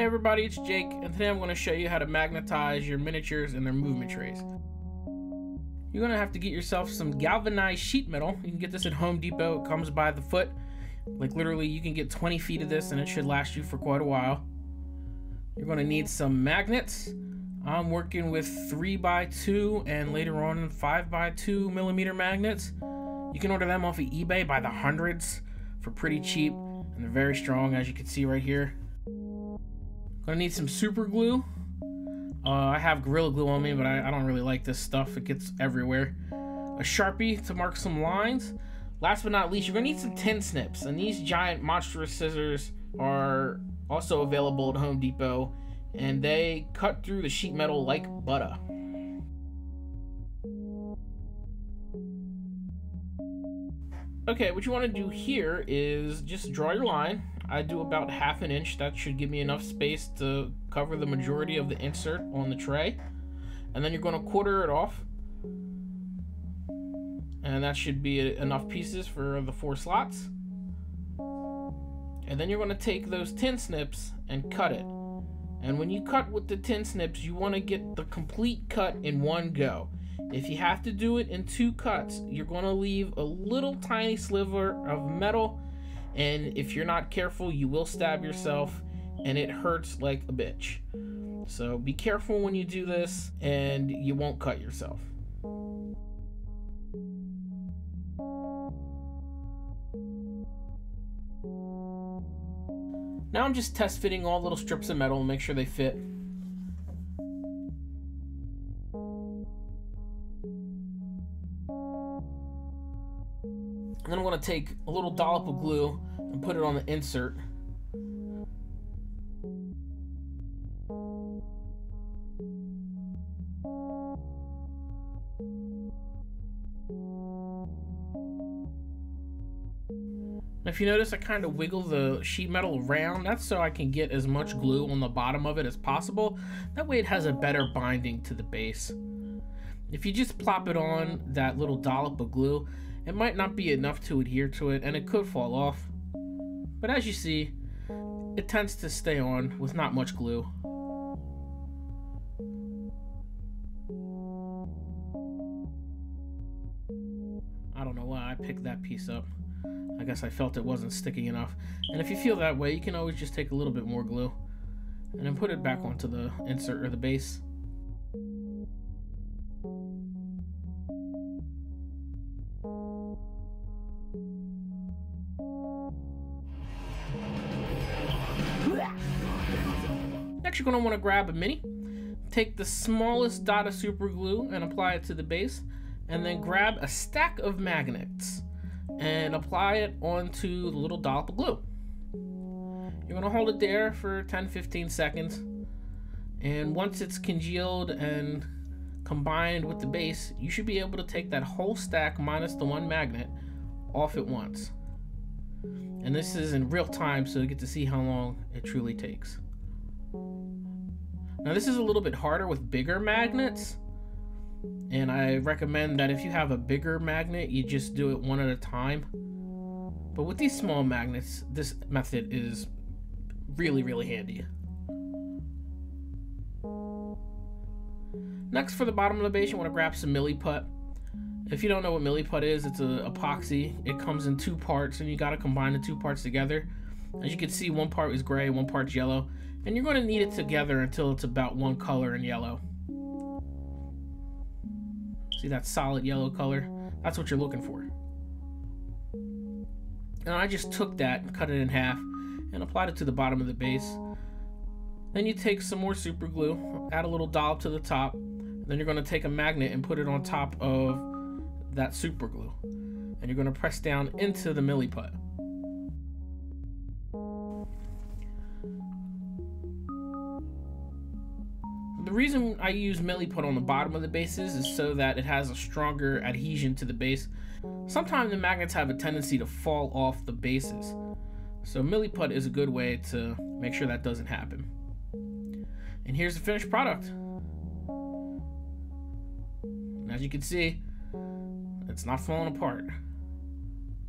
Hey everybody, it's Jake, and today I'm going to show you how to magnetize your miniatures and their movement trays. You're going to have to get yourself some galvanized sheet metal. You can get this at Home Depot. It comes by the foot. Like literally, you can get 20 feet of this and it should last you for quite a while. You're going to need some magnets. I'm working with 3x2 and later on 5x2 millimeter magnets. You can order them off of eBay by the hundreds for pretty cheap, and they're very strong, as you can see right here. Gonna need some super glue. I have Gorilla Glue on me, but I don't really like this stuff. It gets everywhere. A Sharpie to mark some lines. Last but not least, you're gonna need some tin snips, and these giant monstrous scissors are also available at Home Depot, and they cut through the sheet metal like butter. Okay, what you want to do here is just draw your line. I do about 1/2 inch. That should give me enough space to cover the majority of the insert on the tray. And then you're going to quarter it off. And that should be enough pieces for the 4 slots. And then you're going to take those tin snips and cut it. And when you cut with the tin snips, you want to get the complete cut in one go. If you have to do it in 2 cuts, you're going to leave a little tiny sliver of metal, and if you're not careful, you will stab yourself, and it hurts like a bitch. So be careful when you do this, and you won't cut yourself. Now I'm just test fitting all little strips of metal and make sure they fit. And then I'm going to take a little dollop of glue and put it on the insert. Now if you notice, I kind of wiggle the sheet metal around. That's so I can get as much glue on the bottom of it as possible. That way it has a better binding to the base. If you just plop it on that little dollop of glue, it might not be enough to adhere to it, and it could fall off. But as you see, it tends to stay on with not much glue. I don't know why I picked that piece up. I guess I felt it wasn't sticky enough. And if you feel that way, you can always just take a little bit more glue and then put it back onto the insert or the base. Next, you're going to want to grab a mini, take the smallest dot of super glue and apply it to the base, and then grab a stack of magnets and apply it onto the little dollop of glue. You're going to hold it there for 10-15 seconds, and once it's congealed and combined with the base, you should be able to take that whole stack minus the 1 magnet off at once. And this is in real time, so you get to see how long it truly takes. Now this is a little bit harder with bigger magnets, and I recommend that if you have a bigger magnet, you just do it one at a time. But with these small magnets, this method is really, really handy. Next, for the bottom of the base, you want to grab some milliput. If you don't know what milliput is, it's an epoxy. It comes in 2 parts, and you got to combine the 2 parts together. As you can see, 1 part is gray, 1 part's yellow, and you're going to knead it together until it's about 1 color in yellow. See that solid yellow color? That's what you're looking for. And I just took that and cut it in half and applied it to the bottom of the base. Then you take some more super glue, add a little dollop to the top, then you're going to take a magnet and put it on top of that super glue, and you're going to press down into the milliput. The reason I use milliput on the bottom of the bases is so that it has a stronger adhesion to the base. Sometimes the magnets have a tendency to fall off the bases, so milliput is a good way to make sure that doesn't happen. And here's the finished product. And as you can see, it's not falling apart.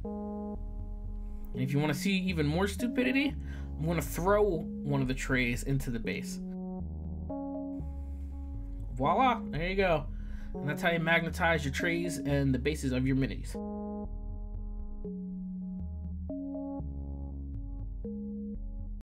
And if you want to see even more stupidity, I'm going to throw one of the trays into the base. Voila, there you go. And that's how you magnetize your trays and the bases of your minis.